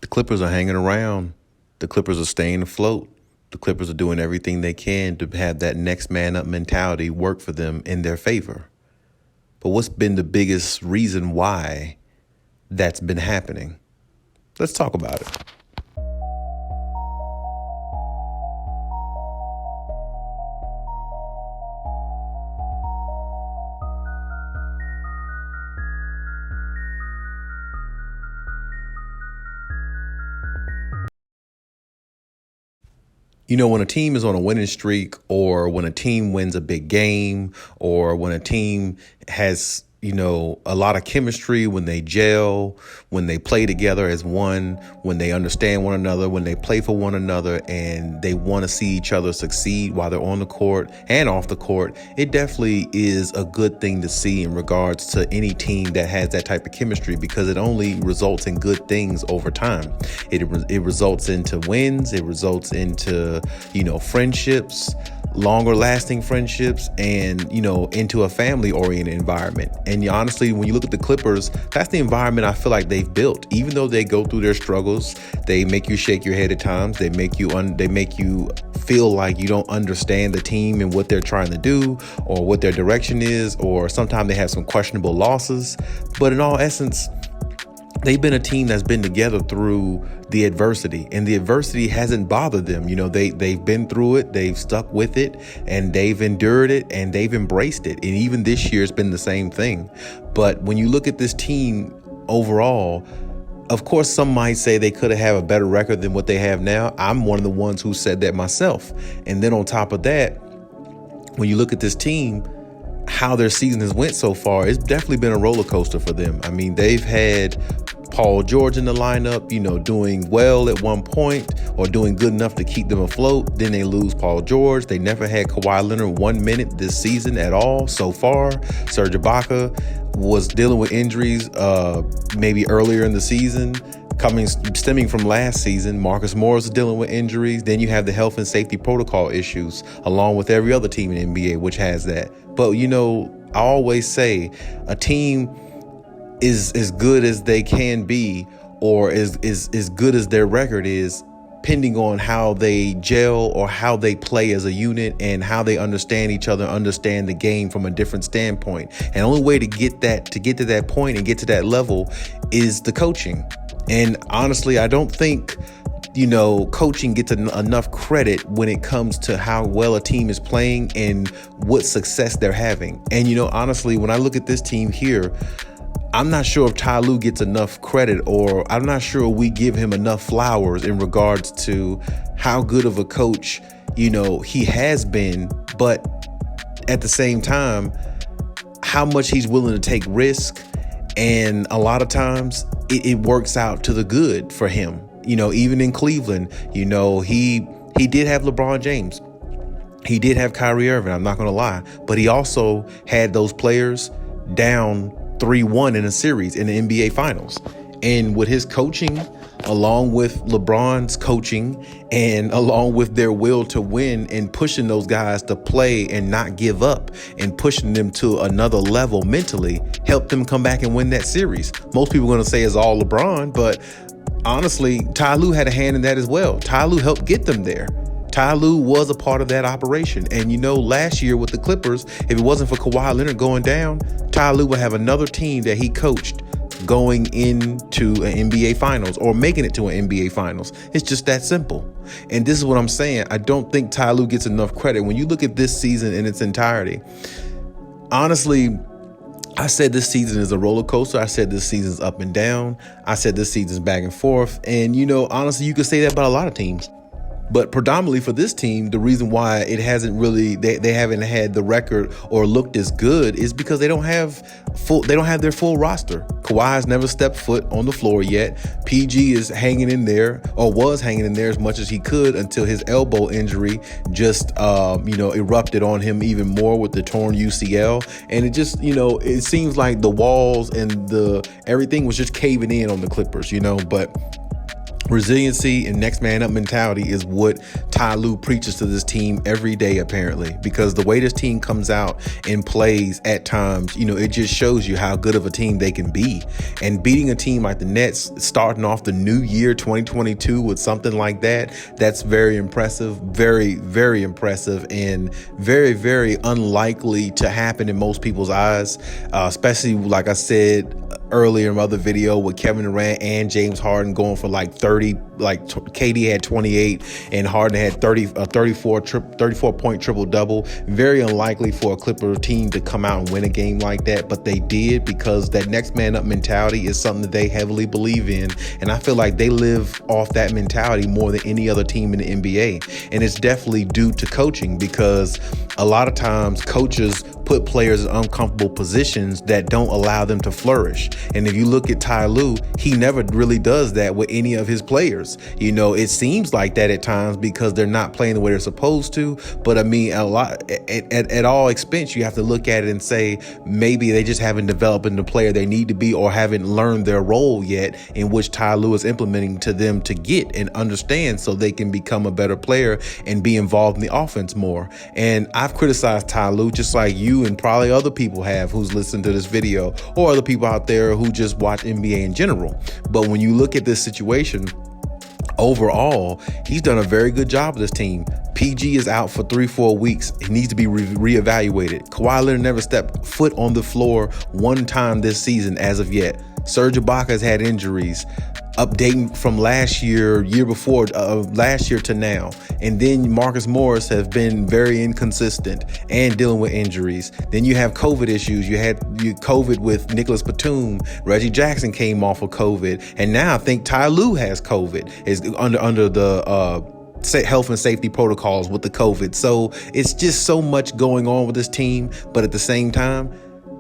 The Clippers are hanging around. The Clippers are staying afloat. The Clippers are doing everything they can to have that next man up mentality work for them in their favor. But what's been the biggest reason why that's been happening? Let's talk about it. You know, when a team is on a winning streak, or when a team wins a big game, or when a team has, a lot of chemistry, when they gel, when they play together as one, when they understand one another, when they play for one another, and they want to see each other succeed while they're on the court and off the court, it definitely is a good thing to see in regards to any team that has that type of chemistry, because it only results in good things over time. It results into wins. It results into, friendships, longer lasting friendships, and, into a family oriented environment. And honestly, when you look at the Clippers, that's the environment I feel like they've built. Even though they go through their struggles, they make you shake your head at times. They make you feel like you don't understand the team and what they're trying to do or what their direction is, or sometimes they have some questionable losses. But in all essence, they've been a team that's been together through the adversity, and the adversity hasn't bothered them. They've been through it, they've stuck with it, and they've endured it, and they've embraced it. And even this year, it's been the same thing. But when you look at this team overall, of course, some might say they could have a better record than what they have now. I'm one of the ones who said that myself. And then on top of that, when you look at this team, how their season has went so far, it's definitely been a roller coaster for them. I mean, they've had Paul George in the lineup, doing well at one point, or doing good enough to keep them afloat. Then they lose Paul George. They never had Kawhi Leonard 1 minute this season at all so far. Serge Ibaka was dealing with injuries maybe earlier in the season, stemming from last season. Marcus Morris is dealing with injuries. Then you have the health and safety protocol issues, along with every other team in the NBA, which has that. But, I always say a team is as good as they can be, or is good as their record is, depending on how they gel or how they play as a unit and how they understand each other, understand the game from a different standpoint. And the only way to get to that point and get to that level is the coaching. And honestly, I don't think coaching gets enough credit when it comes to how well a team is playing and what success they're having. And, honestly, when I look at this team here, I'm not sure if Ty Lue gets enough credit, or I'm not sure we give him enough flowers in regards to how good of a coach, he has been. But at the same time, how much he's willing to take risk. And a lot of times it works out to the good for him. Even in Cleveland, he did have LeBron James. He did have Kyrie Irving, I'm not going to lie. But he also had those players down 3-1 in a series in the NBA Finals. And with his coaching, along with LeBron's coaching, and along with their will to win and pushing those guys to play and not give up and pushing them to another level mentally, helped them come back and win that series. Most people are going to say it's all LeBron, but honestly, Ty Lue had a hand in that as well. Ty Lue helped get them there. Ty Lue was a part of that operation. And last year with the Clippers, if it wasn't for Kawhi Leonard going down, Ty Lue would have another team that he coached going into an NBA Finals, or making it to an NBA Finals. It's just that simple. And this is what I'm saying. I don't think Ty Lue gets enough credit. When you look at this season in its entirety, honestly, I said this season is a roller coaster. I said this season's up and down. I said this season's back and forth. And, honestly, you could say that about a lot of teams. But predominantly for this team, the reason why it hasn't really, they haven't had the record or looked as good is because they don't have their full roster. Kawhi has never stepped foot on the floor yet. PG is hanging in there, or was hanging in there as much as he could, until his elbow injury just, erupted on him even more with the torn UCL. And it just, it seems like the walls and everything was just caving in on the Clippers, but Resiliency and next man up mentality is what Ty Lue preaches to this team every day, apparently, because the way this team comes out and plays at times, it just shows you how good of a team they can be. And beating a team like the Nets, starting off the new year 2022 with something like that, that's very impressive, very, very impressive, and very, very unlikely to happen in most people's eyes, especially, like I said earlier in my other video, with Kevin Durant and James Harden going for like 30, KD had 28 and Harden had 34 point triple double. Very unlikely for a Clipper team to come out and win a game like that, but they did, because that next man up mentality is something that they heavily believe in, and I feel like they live off that mentality more than any other team in the NBA. And it's definitely due to coaching, because a lot of times coaches put players in uncomfortable positions that don't allow them to flourish. And if you look at Ty Lue, he never really does that with any of his players. It seems like that at times because they're not playing the way they're supposed to. But I mean, a lot at all expense, you have to look at it and say maybe they just haven't developed into the player they need to be, or haven't learned their role yet, in which Ty Lue is implementing to them to get and understand, so they can become a better player and be involved in the offense more. And I've criticized Ty Lue, just like you and probably other people have who's listened to this video, or other people out there who just watch NBA in general. But when you look at this situation, overall, he's done a very good job with this team. PG is out for 3-4 weeks. He needs to be reevaluated. Kawhi Leonard never stepped foot on the floor one time this season as of yet. Serge Ibaka has had injuries. Updating from last year before, last year to now. And then Marcus Morris has been very inconsistent and dealing with injuries. Then you have COVID issues. You had COVID with Nicholas Batum. Reggie Jackson came off of COVID. And now I think Ty Lue has COVID, is under the health and safety protocols with the COVID. So it's just so much going on with this team. But at the same time,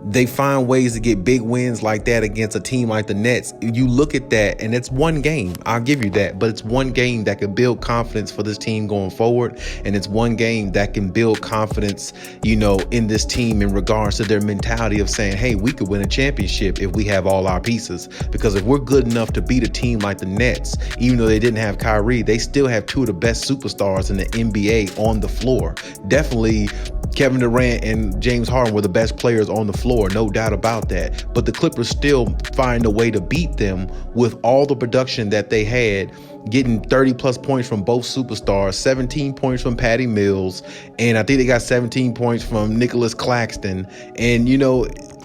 they find ways to get big wins like that against a team like the Nets. You look at that, and it's one game. I'll give you that. But it's one game that can build confidence for this team going forward. And it's one game that can build confidence, in this team in regards to their mentality of saying, hey, we could win a championship if we have all our pieces. Because if we're good enough to beat a team like the Nets, even though they didn't have Kyrie, they still have two of the best superstars in the NBA on the floor. Definitely Kevin Durant and James Harden were the best players on the floor, no doubt about that. But the Clippers still find a way to beat them with all the production that they had, getting 30-plus points from both superstars, 17 points from Patty Mills, and I think they got 17 points from Nicholas Claxton. And,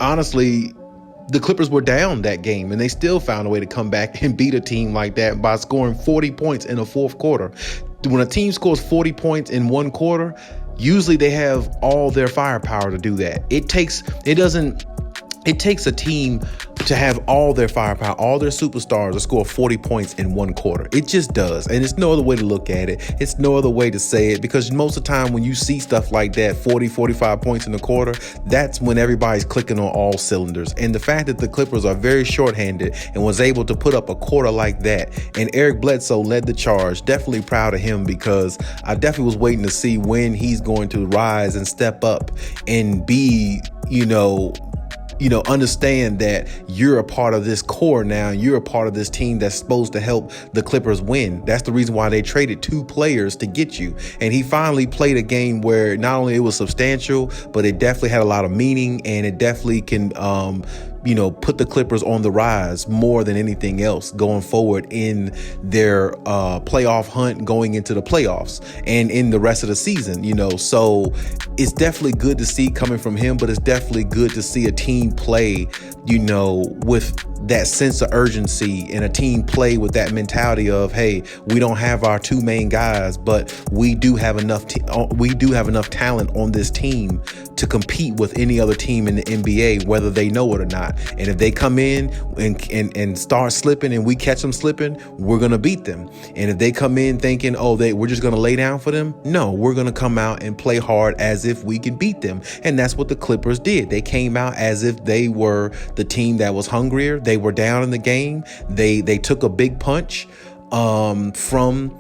honestly, the Clippers were down that game, and they still found a way to come back and beat a team like that by scoring 40 points in the fourth quarter. When a team scores 40 points in one quarter, usually they have all their firepower to do that. It takes a team to have all their firepower, all their superstars to score 40 points in one quarter. It just does. And it's no other way to look at it. It's no other way to say it, because most of the time when you see stuff like that, 40, 45 points in a quarter, that's when everybody's clicking on all cylinders. And the fact that the Clippers are very shorthanded and was able to put up a quarter like that, and Eric Bledsoe led the charge, definitely proud of him, because I definitely was waiting to see when he's going to rise and step up and be, understand that you're a part of this core now. You're a part of this team that's supposed to help the Clippers win. That's the reason why they traded two players to get you. And he finally played a game where not only it was substantial, but it definitely had a lot of meaning, and it definitely can, put the Clippers on the rise more than anything else going forward in their playoff hunt going into the playoffs and in the rest of the season, So it's definitely good to see coming from him, but it's definitely good to see a team play, with that sense of urgency, and a team play with that mentality of, hey, we don't have our two main guys, but we do have enough talent on this team to compete with any other team in the NBA, whether they know it or not. And if they come in and start slipping and we catch them slipping, we're going to beat them. And if they come in thinking, we're just going to lay down for them, no, we're going to come out and play hard as if we can beat them. And that's what the Clippers did. They came out as if they were the team that was hungrier. They were down in the game. They took a big punch from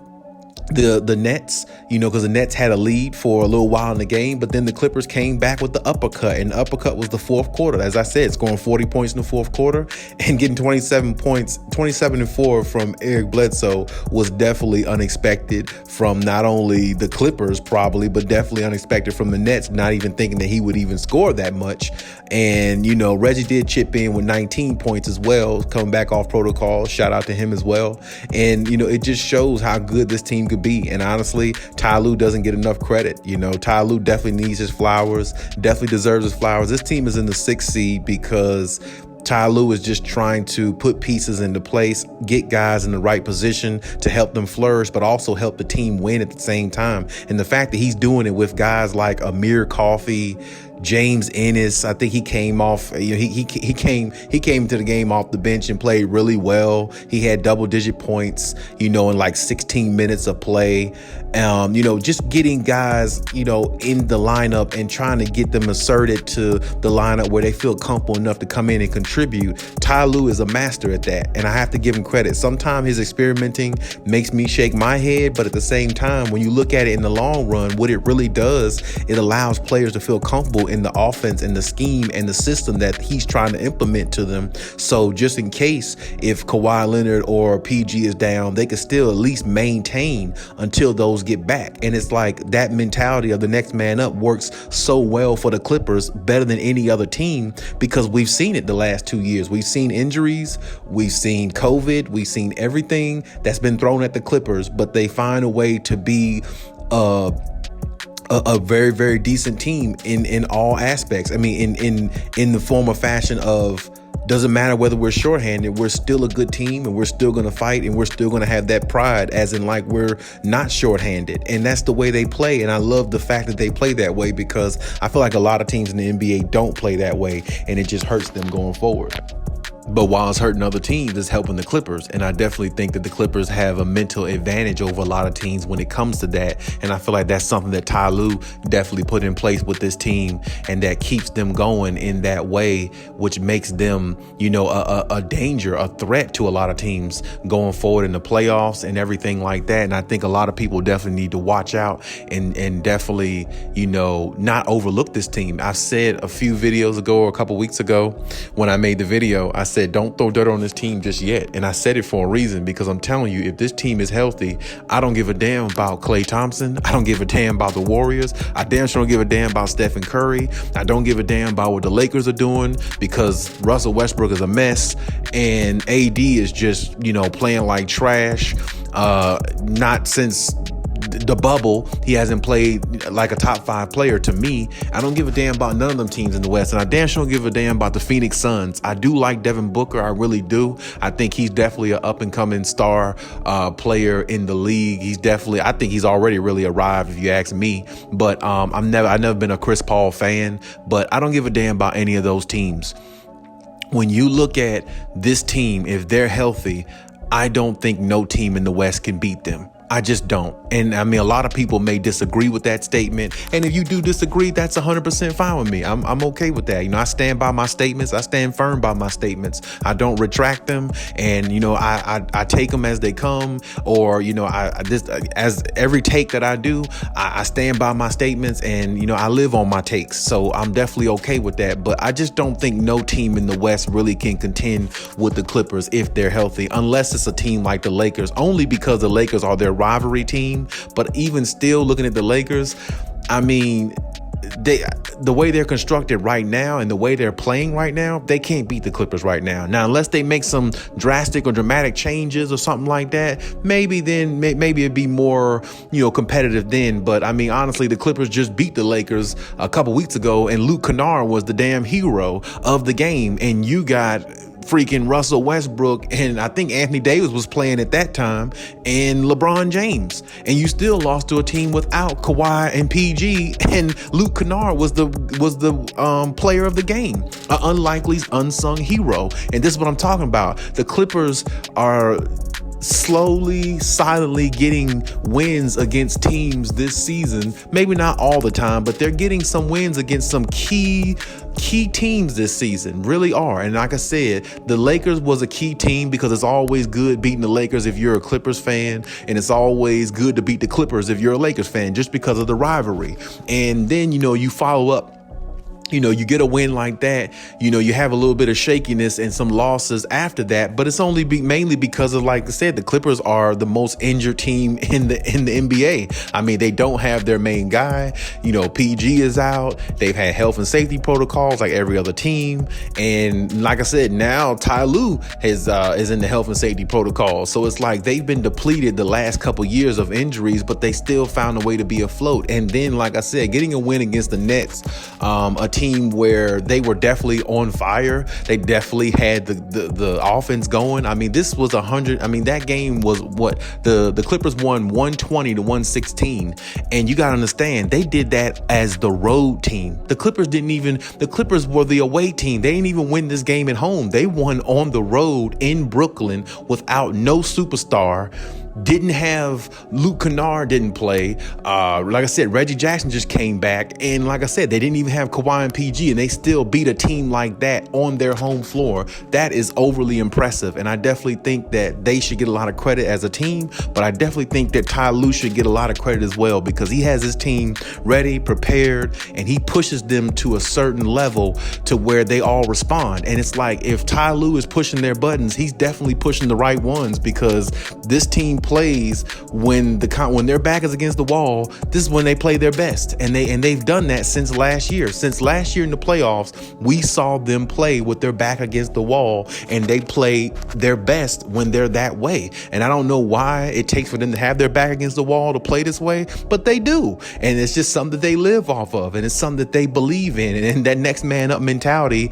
the Nets, because the Nets had a lead for a little while in the game, but then the Clippers came back with the uppercut, and the uppercut was the fourth quarter. As I said, scoring 40 points in the fourth quarter and getting 27 points, 27-4 from Eric Bledsoe was definitely unexpected from not only the Clippers probably, but definitely unexpected from the Nets, not even thinking that he would even score that much. And, Reggie did chip in with 19 points as well, coming back off protocol. Shout out to him as well. And, it just shows how good this team could be. And honestly, Ty Lue doesn't get enough credit. Ty Lue definitely needs his flowers, definitely deserves his flowers. This team is in the 6th seed because Ty Lue is just trying to put pieces into place, get guys in the right position to help them flourish, but also help the team win at the same time. And the fact that he's doing it with guys like Amir Coffey, James Ennis, I think he came off, he came to the game off the bench and played really well. He had double-digit points, in like 16 minutes of play. Just getting guys, in the lineup and trying to get them inserted to the lineup where they feel comfortable enough to come in and contribute. Ty Lue is a master at that, and I have to give him credit. Sometimes his experimenting makes me shake my head, but at the same time, when you look at it in the long run, what it really does, it allows players to feel comfortable in the offense and the scheme and the system that he's trying to implement to them. So just in case if Kawhi Leonard or PG is down, they can still at least maintain until those get back. And it's like that mentality of the next man up works so well for the Clippers, better than any other team, because we've seen it the last 2 years. We've seen injuries, we've seen COVID, we've seen everything that's been thrown at the Clippers, but they find a way to be a very, very decent team in all aspects. I mean, in the form of fashion of, doesn't matter whether we're shorthanded, we're still a good team and we're still going to fight and we're still going to have that pride, as in like we're not shorthanded. And that's the way they play. And I love the fact that they play that way, because I feel like a lot of teams in the NBA don't play that way, and it just hurts them going forward. But while it's hurting other teams, it's helping the Clippers. And I definitely think that the Clippers have a mental advantage over a lot of teams when it comes to that. And I feel like that's something that Ty Lue definitely put in place with this team, and that keeps them going in that way, which makes them, a danger, a threat to a lot of teams going forward in the playoffs and everything like that. And I think a lot of people definitely need to watch out and definitely, not overlook this team. I said a few videos ago or a couple weeks ago when I made the video, I said, don't throw dirt on this team just yet. And I said it for a reason, because I'm telling you, if this team is healthy, I don't give a damn about Klay Thompson. I don't give a damn about the Warriors. I damn sure don't give a damn about Stephen Curry. I don't give a damn about what the Lakers are doing, because Russell Westbrook is a mess and AD is just, playing like trash. Not since the bubble, he hasn't played like a top 5 player to me. I don't give a damn about none of them teams in the West, and I damn sure don't give a damn about the Phoenix Suns. I do like Devin Booker, I really do. I think he's definitely an up-and-coming star player in the league. I think he's already really arrived, if you ask me. But I've never been a Chris Paul fan, but I don't give a damn about any of those teams. When you look at this team, if they're healthy, I don't think no team in the West can beat them. I just don't. And I mean, a lot of people may disagree with that statement. And if you do disagree, that's 100% fine with me. I'm okay with that. I stand by my statements. I stand firm by my statements. I don't retract them. And, I take them as they come, or, as every take that I do, I stand by my statements, and, I live on my takes. So I'm definitely okay with that. But I just don't think no team in the West really can contend with the Clippers if they're healthy, unless it's a team like the Lakers, only because the Lakers are their rivalry team. But even still, looking at the Lakers, I mean, the way they're constructed right now and the way they're playing right now, they can't beat the Clippers right now. Now, unless they make some drastic or dramatic changes or something like that, maybe it'd be more, competitive then. But I mean, honestly, the Clippers just beat the Lakers a couple weeks ago, and Luke Kennard was the damn hero of the game. And you got freaking Russell Westbrook, and I think Anthony Davis was playing at that time, and LeBron James, and you still lost to a team without Kawhi and PG, and Luke Kennard was the player of the game, an unlikely unsung hero. And this is what I'm talking about. The Clippers are slowly, silently getting wins against teams this season. Maybe not all the time, but they're getting some wins against some key teams this season. Really are. And like I said, the Lakers was a key team because it's always good beating the Lakers if you're a Clippers fan, and it's always good to beat the Clippers if you're a Lakers fan, just because of the rivalry. And then, you follow up. You get a win like that, you have a little bit of shakiness and some losses after that, but it's only mainly because of, like I said, the Clippers are the most injured team in the NBA. I mean, they don't have their main guy. PG is out. They've had health and safety protocols like every other team. And like I said, now Ty Lue is in the health and safety protocol. So it's like they've been depleted the last couple years of injuries, but they still found a way to be afloat. And then, like I said, getting a win against the Nets, a team where they were definitely on fire. They definitely had the offense going. I mean, this was 100. I mean, that game was what the Clippers won 120 to 116. And you got to understand, they did that as the road team. The Clippers were the away team. They didn't even win this game at home. They won on the road in Brooklyn without no superstar. Didn't have Luke Kennard didn't play. Like I said, Reggie Jackson just came back. And like I said, they didn't even have Kawhi and PG, and they still beat a team like that on their home floor. That is overly impressive. And I definitely think that they should get a lot of credit as a team, but I definitely think that Ty Lue should get a lot of credit as well, because he has his team ready, prepared, and he pushes them to a certain level to where they all respond. And it's like, if Ty Lue is pushing their buttons, he's definitely pushing the right ones, because this team plays when their back is against the wall. This is when they play their best, and they've done that since last year. Since last year in the playoffs, we saw them play with their back against the wall, and they play their best when they're that way. And I don't know why it takes for them to have their back against the wall to play this way, but they do. And it's just something that they live off of, and it's something that they believe in. And that next man up mentality,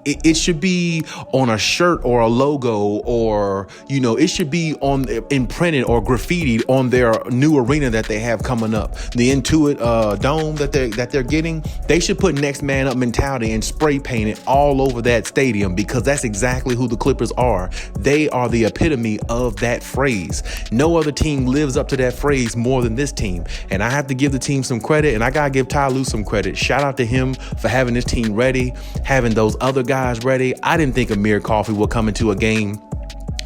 it should be on a shirt or a logo, or it should be imprinted or graffitied on their new arena that they have coming up, the Intuit Dome that they're getting. They should put next man up mentality and spray paint it all over that stadium, because that's exactly who the Clippers are. They are the epitome of that phrase. No other team lives up to that phrase more than this team, and I have to give the team some credit, and I gotta give Ty Lue some credit. Shout out to him for having this team ready, having those other guys ready. I didn't think Amir Coffey would come into a game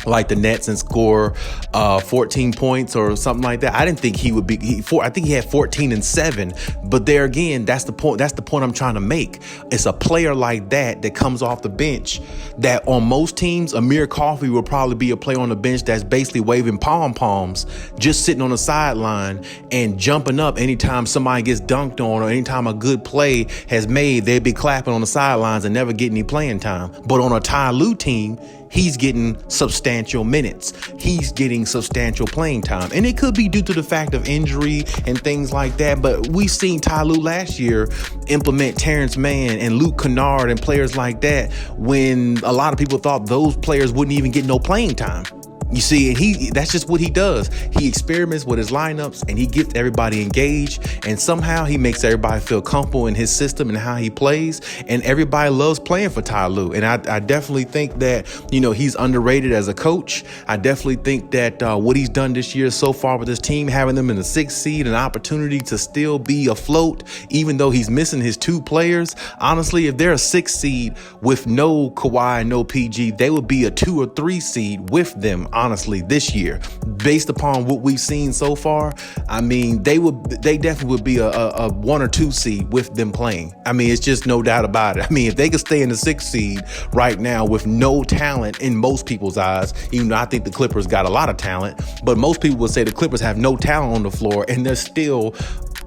like the Nets and score 14 points or something like that. I didn't think he would be. I think he had 14 and 7. But there again, that's the point. That's the point I'm trying to make. It's a player like that comes off the bench. That on most teams, Amir Coffey will probably be a player on the bench that's basically waving pom poms, just sitting on the sideline and jumping up anytime somebody gets dunked on, or anytime a good play has made. They'd be clapping on the sidelines and never get any playing time. But on a Ty Lue team, he's getting substantial minutes. He's getting substantial playing time. And it could be due to the fact of injury and things like that. But we've seen Ty Lue last year implement Terrence Mann and Luke Kennard and players like that, when a lot of people thought those players wouldn't even get no playing time. You see, and that's just what he does. He experiments with his lineups, and he gets everybody engaged, and somehow he makes everybody feel comfortable in his system and how he plays, and everybody loves playing for Ty Lue. And I definitely think that, he's underrated as a coach. I definitely think that what he's done this year so far with this team, having them in the 6th seed, an opportunity to still be afloat, even though he's missing his 2 players. Honestly, if they're a 6th seed with no Kawhi, no PG, they would be a 2 or 3 seed with them. Honestly, this year, based upon what we've seen so far, I mean, they definitely would be a 1 or 2 seed with them playing. I mean, it's just no doubt about it. I mean, if they could stay in the 6th seed right now with no talent in most people's eyes, even though I think the Clippers got a lot of talent, but most people would say the Clippers have no talent on the floor, and they're still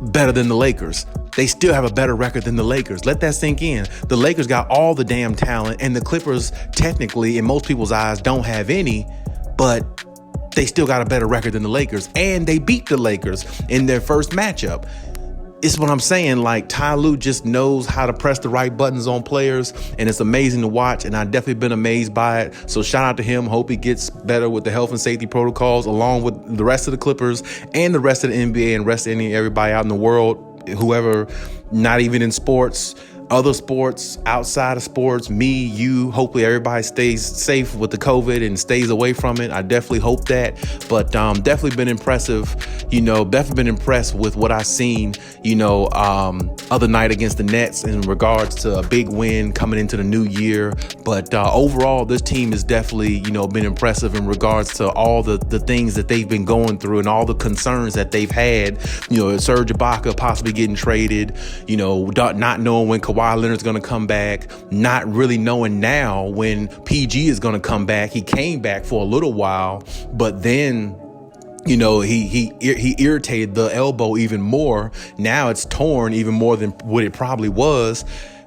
better than the Lakers. They still have a better record than the Lakers. Let that sink in. The Lakers got all the damn talent, and the Clippers, technically, in most people's eyes, don't have any. But they still got a better record than the Lakers, and they beat the Lakers in their first matchup. It's what I'm saying. Like, Ty Lue just knows how to press the right buttons on players, and it's amazing to watch, and I've definitely been amazed by it. So shout out to him. Hope he gets better with the health and safety protocols, along with the rest of the Clippers and the rest of the NBA and everybody out in the world, whoever not even in sports. other sports, outside of sports, me, you, hopefully everybody stays safe with the COVID and stays away from it. I definitely hope that. But definitely been impressive, definitely been impressed with what I've seen, other night against the Nets in regards to a big win coming into the new year. But overall, this team has definitely, been impressive in regards to all the things that they've been going through and all the concerns that they've had. Serge Ibaka possibly getting traded, not knowing when Kawhi Leonard's going to come back, not really knowing now when PG is going to come back. He came back for a little while, but then he irritated the elbow even more. Now it's torn even more than what it probably was.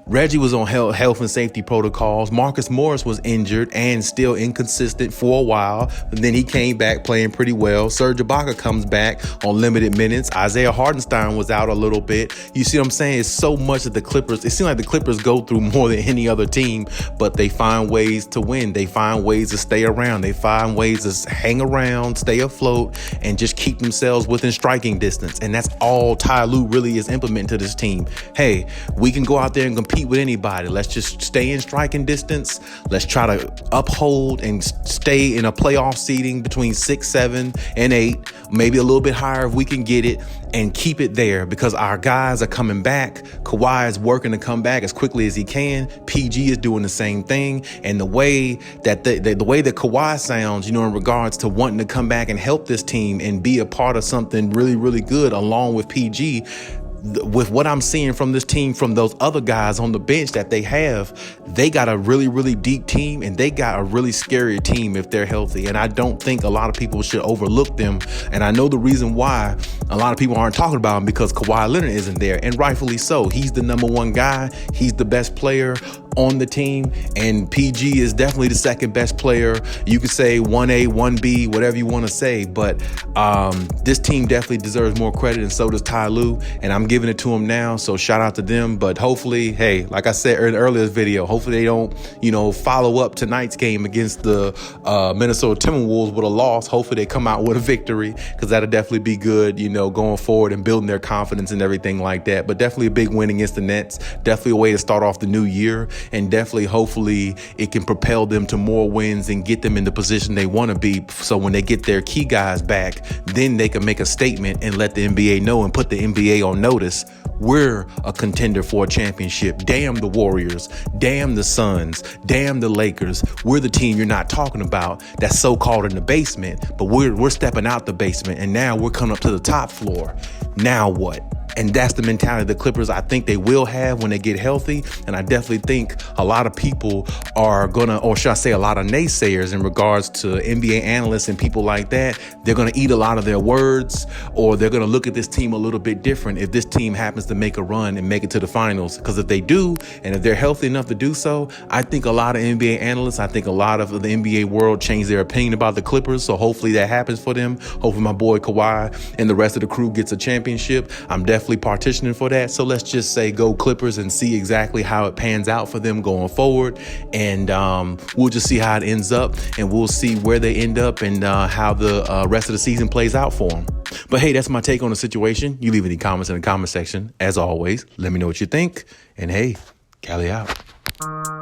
Reggie was on health and safety protocols. Marcus Morris was injured and still inconsistent for a while. And then he came back playing pretty well. Serge Ibaka comes back on limited minutes. Isaiah Hartenstein was out a little bit. You see what I'm saying? It's so much that the Clippers, it seems like the Clippers go through more than any other team, but they find ways to win. They find ways to stay around. They find ways to hang around, stay afloat, and just keep themselves within striking distance. And that's all Ty Lue really is implementing to this team. Hey, we can go out there and compete with anybody. Let's just stay in striking distance. Let's try to uphold and stay in a playoff seeding between 6, 7, and 8, maybe a little bit higher if we can get it, and keep it there because our guys are coming back. Kawhi is working to come back as quickly as he can. PG is doing the same thing. And the way that the way that Kawhi sounds, in regards to wanting to come back and help this team and be a part of something really, really good along with PG, with what I'm seeing from this team, from those other guys on the bench that they have, they got a really, really deep team, and they got a really scary team if they're healthy. And I don't think a lot of people should overlook them. And I know the reason why a lot of people aren't talking about him, because Kawhi Leonard isn't there, and rightfully so. He's the number one guy. He's the best player on the team, and PG is definitely the second best player. You could say 1A, 1B, whatever you want to say, but this team definitely deserves more credit, and so does Ty Lue, and I'm giving it to him now, so shout out to them. But hopefully, hey, like I said in the earlier video, hopefully they don't, follow up tonight's game against the Minnesota Timberwolves with a loss. Hopefully they come out with a victory, because that'll definitely be good, going forward and building their confidence and everything like that. But definitely a big win against the Nets, definitely a way to start off the new year. And definitely, hopefully, it can propel them to more wins and get them in the position they want to be. So when they get their key guys back, then they can make a statement and let the NBA know and put the NBA on notice. We're a contender for a championship. Damn the Warriors. Damn the Suns. Damn the Lakers. We're the team you're not talking about that's so-called in the basement, but we're stepping out the basement, and now we're coming up to the top floor. Now what? And that's the mentality the Clippers, I think they will have when they get healthy. And I definitely think a lot of people are gonna, or should I say a lot of naysayers in regards to NBA analysts and people like that, they're gonna eat a lot of their words, or they're gonna look at this team a little bit different if this team happens to make a run and make it to the finals. Because if they do, and if they're healthy enough to do so, I think a lot of NBA analysts, I think a lot of the NBA world change their opinion about the Clippers. So hopefully that happens for them. Hopefully my boy Kawhi and the rest of the crew gets a championship. I'm definitely partitioning for that. So let's just say go Clippers and see exactly how it pans out for them going forward. And we'll just see how it ends up, and we'll see where they end up and how the rest of the season plays out for them. But hey, that's my take on the situation. You leave any comments in the comment section. As always, let me know what you think. And hey, Khaliis out.